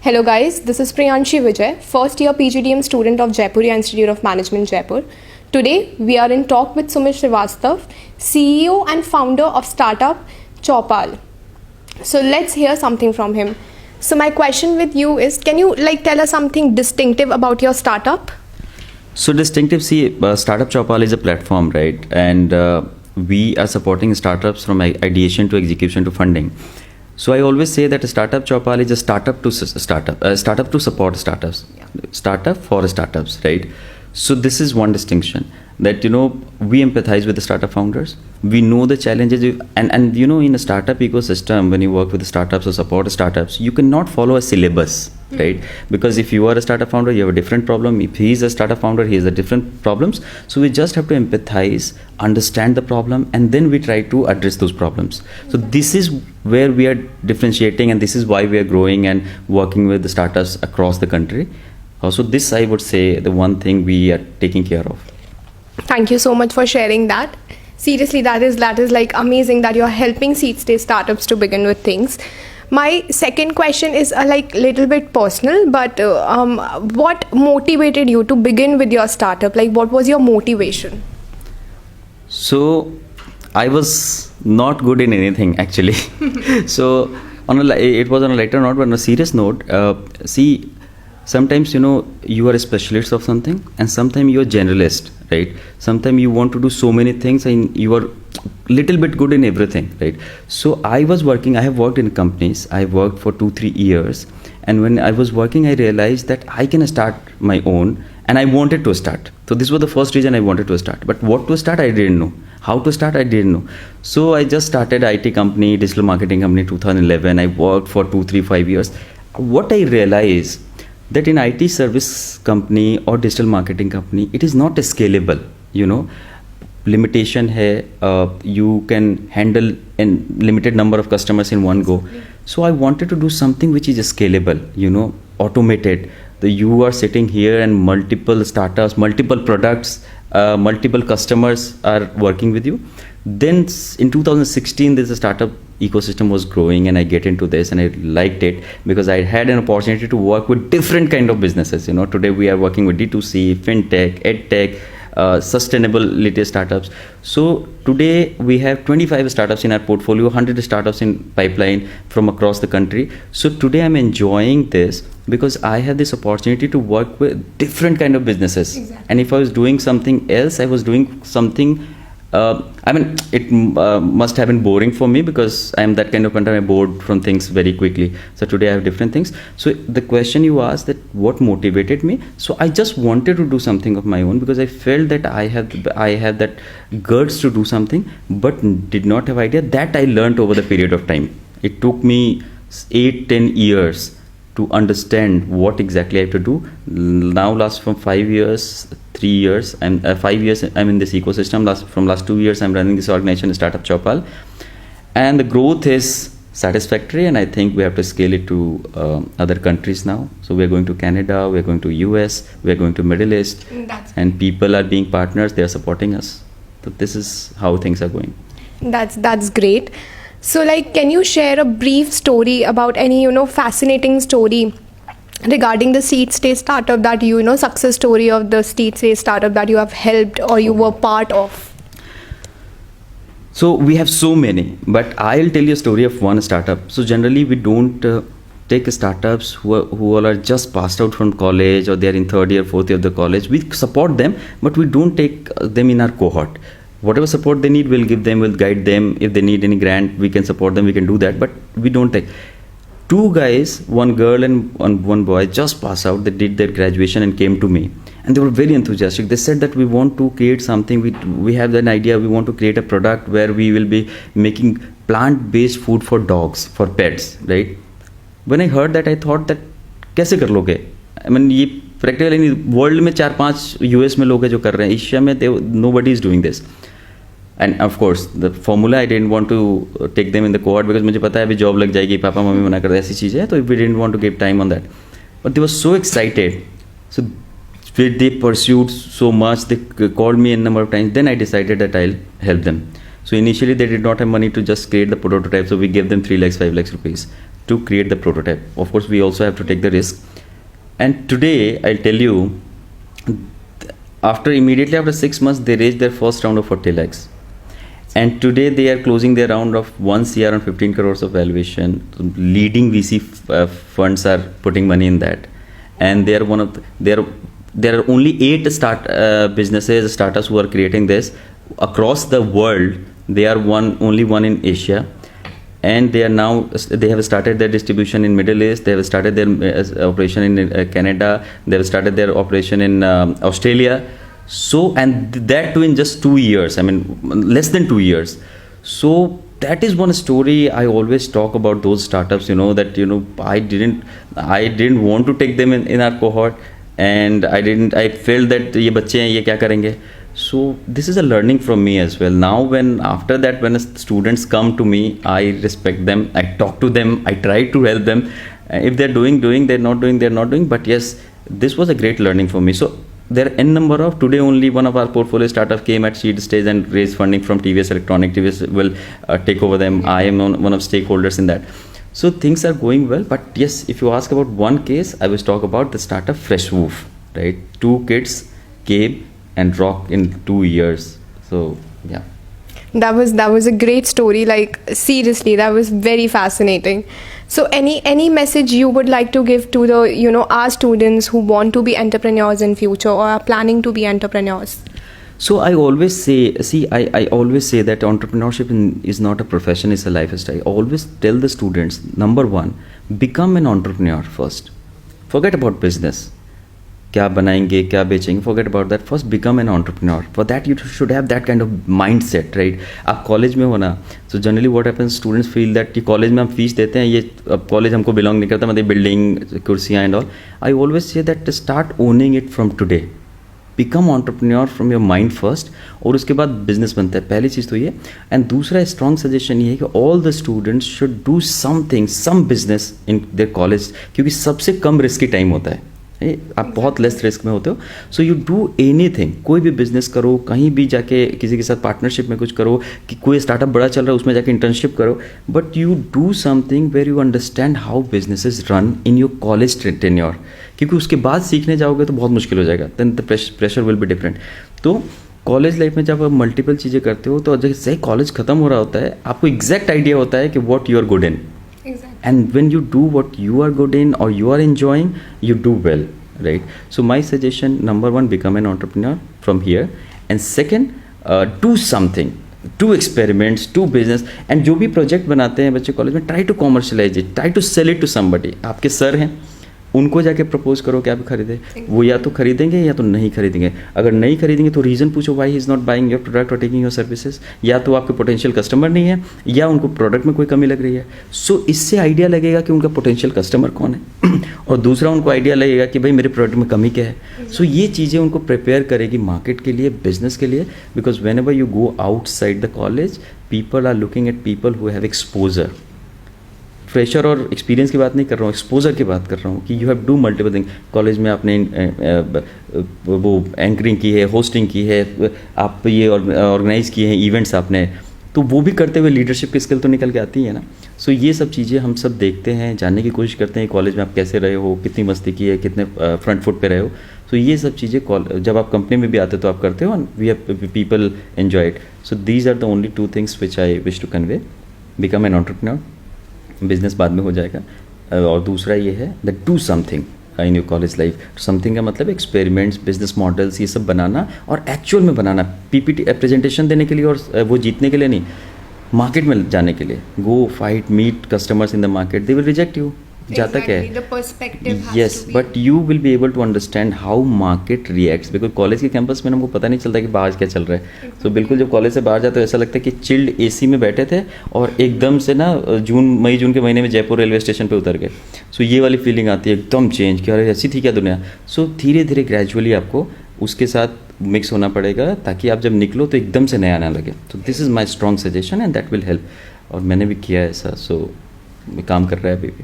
Hello guys, this is Priyanshi Vijay, first year PGDM student of Jaipuria Institute of Management, Jaipur. Today we are in talk with Sumit Srivastawa, CEO and founder of Startup Chaupal. So let's hear something from him. So my question with you is, can you tell us something distinctive about your startup? So distinctive, Startup Chaupal is a platform, right? And we are supporting startups from ideation to execution to funding. So I always say that a Startup Chaupal is a startup to startup to support startups, startup for startups, right? So this is one distinction that, we empathize with the startup founders. We know the challenges and in a startup ecosystem, when you work with startups or support startups, you cannot follow a syllabus, right? Because if you are a startup founder, you have a different problem. If he is a startup founder, he has a different problems. So we just have to empathize, understand the problem, and then we try to address those problems. So this is where we are differentiating, and this is why we are growing and working with the startups across the country. So this, I would say, the one thing we are taking care of. Thank you so much for sharing that. Seriously, that is amazing that you're helping seed stage startups to begin with things. My second question is little bit personal, but what motivated you to begin with your startup? What was your motivation? So I was not good in anything actually. So it was on a lighter note, but on a serious note, sometimes you are a specialist of something, and sometimes you are generalist, right? Sometimes you want to do so many things and you are little bit good in everything, right? So I have worked in companies. I worked for 2-3 years, and when I was working, I realized that I can start my own, and I wanted to start. So this was the first reason I wanted to start. But what to start, I didn't know. How to start, I didn't know. So I just started IT company, digital marketing company, 2011. I worked for 2-3-5 years. What I realized that in IT service company or digital marketing company, it is not scalable, limitation hai, you can handle a limited number of customers in one go. So I wanted to do something which is scalable, automated. You are sitting here and multiple startups, multiple products, multiple customers are working with you. Then in 2016, this startup ecosystem was growing, and I get into this, and I liked it because I had an opportunity to work with different kind of businesses. Today we are working with D2C, fintech, edtech, sustainability startups. So today we have 25 startups in our portfolio, 100 startups in pipeline from across the country. So today I'm enjoying this because I have this opportunity to work with different kind of businesses. Exactly. And if I was doing something else, I was doing something it must have been boring for me because I am that kind of person. I bored from things very quickly. So today I have different things. So the question you asked, that what motivated me? So I just wanted to do something of my own because I felt that I have that guts to do something, but did not have idea. That I learned over the period of time. It took me 8-10 years to understand what exactly I have to do. Now last from 5 years, 3 years, and 5 years I'm in this ecosystem. From last 2 years I'm running this organization, Startup Chaupal, and the growth is satisfactory, and I think we have to scale it to other countries now. So we're going to Canada, we're going to US, we're going to Middle East, and people are being partners, they're supporting us. So this is how things are going. That's great. So can you share a brief story about any fascinating story regarding the seed stage startup that success story of the seed stage startup that you have helped or you were part of? So we have so many, but I'll tell you a story of one startup. So generally we don't take startups who all are just passed out from college, or they're in 3rd year, 4th year of the college. We support them, but we don't take them in our cohort. Whatever support they need, we'll give them, we'll guide them. If they need any grant, we can support them, we can do that, but we don't take. 2 guys, 1 girl and one boy, just passed out. They did their graduation and came to me, and they were very enthusiastic. They said that we want to create something. We have an idea. We want to create a product where we will be making plant-based food for dogs, for pets, right? When I heard that, I thought that कैसे कर लोगे? I mean, ये practically world में 4-5 US में लोग हैं जो कर रहे हैं. Asia में nobody is doing this. And of course, the formula, I didn't want to take them in the cohort because मुझे पता है अभी जॉब लग जाएगी, पापा मम्मी मना कर दे, ऐसी चीज़ है, तो we didn't want to give time on that. But they were so excited. So they pursued so much. They called me a number of times. Then I decided that I'll help them. So initially they did not have money to just create the prototype. So we gave them 3 lakhs, 5 lakhs rupees. to create the prototype. Of course, we also have to take the risk. And today, I'll tell you, immediately after 6 months, they raised their first round of 40 lakhs. And today they are closing their round of 1 CR and 15 crores of valuation. Leading VC funds are putting money in that. And they are there are only 8 startups who are creating this across the world. They are only one in Asia. And they have started their distribution in Middle East. They have started their operation in Canada. They have started their operation in Australia. So, and that too in just 2 years. I mean, less than 2 years. So that is one story I always talk about those startups. That I didn't want to take them in our cohort, and I felt that ये बच्चे हैं, ये क्या करेंगे. So this is a learning from me as well. Now after that when students come to me, I respect them, I talk to them, I try to help them. If they're doing, they're not doing. But yes, this was a great learning for me. So there are n number of, today only one of our portfolio startup came at seed stage and raised funding from TVS Electronic. TVS will take over them. I am one of stakeholders in that. So things are going well. But yes, if you ask about one case, I will talk about the startup Fresh Woof, right? 2 kids came and rocked in 2 years. So yeah, that was a great story. Like, seriously, that was very fascinating. So any message you would like to give to the our students who want to be entrepreneurs in future or are planning to be entrepreneurs? So I always say, I always say that entrepreneurship is not a profession, it's a lifestyle. I always tell the students, number 1, become an entrepreneur first. Forget about business. क्या बनाएंगे, क्या बेचेंगे, forget about that. First become an entrepreneur. For that you should have that kind of mindset, right? आप college में हो ना, so generally what happens, students feel that कि college में हम फीस देते हैं, ये अब कॉलेज हमको बिलोंग नहीं करता, मतलब बिल्डिंग, कुर्सियाँ and all. I always say that start owning it from today. Become entrepreneur from your mind first, और उसके बाद बिजनेस बनता है. पहली चीज़ तो ये. एंड दूसरा स्ट्रॉन्ग सजेशन ये है कि all the students should do something, some business in their college, क्योंकि सबसे कम रिस्की टाइम होता है. आप बहुत लेस रिस्क में होते हो. सो यू डू एनीथिंग, कोई भी बिजनेस करो, कहीं भी जाके किसी के साथ पार्टनरशिप में कुछ करो, कि कोई स्टार्टअप बड़ा चल रहा है उसमें जाके इंटर्नशिप करो, but you do something where you understand how businesses run in your college tenure, क्योंकि उसके बाद सीखने जाओगे तो बहुत मुश्किल हो जाएगा. Then the pressure will be different. तो कॉलेज लाइफ में जब आप मल्टीपल चीज़ें करते हो तो जैसे ही कॉलेज खत्म हो रहा होता है, आपको एग्जैक्ट आइडिया होता है कि what you are good in. And when you do what you are good in or you are enjoying, you do well, right? So my suggestion, number 1, become an entrepreneur from here. And second, do something, do experiments, do business. And जो भी project बनाते हैं बच्चे college में, try to commercialize it, try to sell it to somebody. आपके sir हैं, उनको जाके प्रपोज करो कि आप खरीदें. वो या तो खरीदेंगे या तो नहीं खरीदेंगे. अगर नहीं खरीदेंगे तो रीज़न पूछो why he is not buying your product और टेकिंग योर सर्विसेज. या तो आपके पोटेंशियल कस्टमर नहीं है, या उनको प्रोडक्ट में कोई कमी लग रही है. सो इससे आइडिया लगेगा कि उनका पोटेंशियल कस्टमर कौन है, और दूसरा उनको आइडिया लगेगा कि भाई मेरे प्रोडक्ट में कमी क्या है. सो ये चीज़ें उनको प्रिपेयर करेगी मार्केट के लिए, बिजनेस के लिए. Because whenever you go outside the college, people are looking at people who have exposure. Fresher और एक्सपीरियंस की बात नहीं कर रहा हूँ, एक्सपोजर की बात कर रहा हूँ कि you have do multiple thing. College में आपने वो एंकरिंग की है, होस्टिंग की है, आप ये ऑर्गेनाइज किए हैं इवेंट्स आपने, तो वो भी करते हुए लीडरशिप की स्किल तो निकल के आती है ना. सो ये सब चीज़ें हम सब देखते हैं, जानने की कोशिश करते हैं कॉलेज में आप कैसे रहे हो, कितनी मस्ती की है, कितने फ्रंट फुट पे रहे हो. सो ये सब चीज़ें जब आप कंपनी में भी आते हो तो आप करते हो, we have people enjoy it. So these are the only 2 things which I wish to convey. Become an entrepreneur, business बाद में हो जाएगा. और दूसरा ये है that do something in your college life. Something का मतलब एक्सपेरिमेंट्स, बिजनेस मॉडल्स, ये सब बनाना और एक्चुअल में बनाना. पीपीटी प्रेजेंटेशन देने के लिए और वो जीतने के लिए नहीं, मार्केट में जाने के लिए. Go fight, meet customers in the market, they will reject you. जाता क्या है, yes, but you will be able to understand how market reacts. Because college के कैंपस में हमको पता नहीं चलता कि बाहर क्या चल रहा है. तो बिल्कुल जब कॉलेज से बाहर जाते हो ऐसा लगता है कि चिल्ड एसी में बैठे थे और एकदम से ना मई जून के महीने में जयपुर रेलवे स्टेशन पे उतर गए. सो ये वाली फीलिंग आती है एकदम चेंज, कि अरे ऐसी थी क्या दुनिया. सो धीरे धीरे ग्रेजुअली आपको उसके साथ मिक्स होना पड़ेगा ताकि आप जब निकलो तो एकदम से नया ना लगे. तो this is my strong suggestion and that will help. और मैंने भी किया ऐसा. सो काम कर रहा है अभी भी.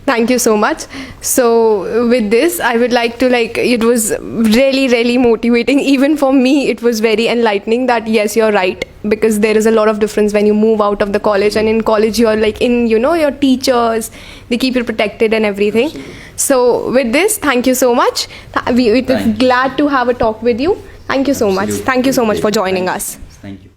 Thank you so much. So with this, I would like to it was really, really motivating. Even for me, it was very enlightening that yes, you're right, because there is a lot of difference when you move out of the college, and in college you're like in, your teachers, they keep you protected and everything. So with this, thank you so much. It is glad to have a talk with you. Thank you so much. Absolutely. Thank you so much for Thank joining you. us. Thank you.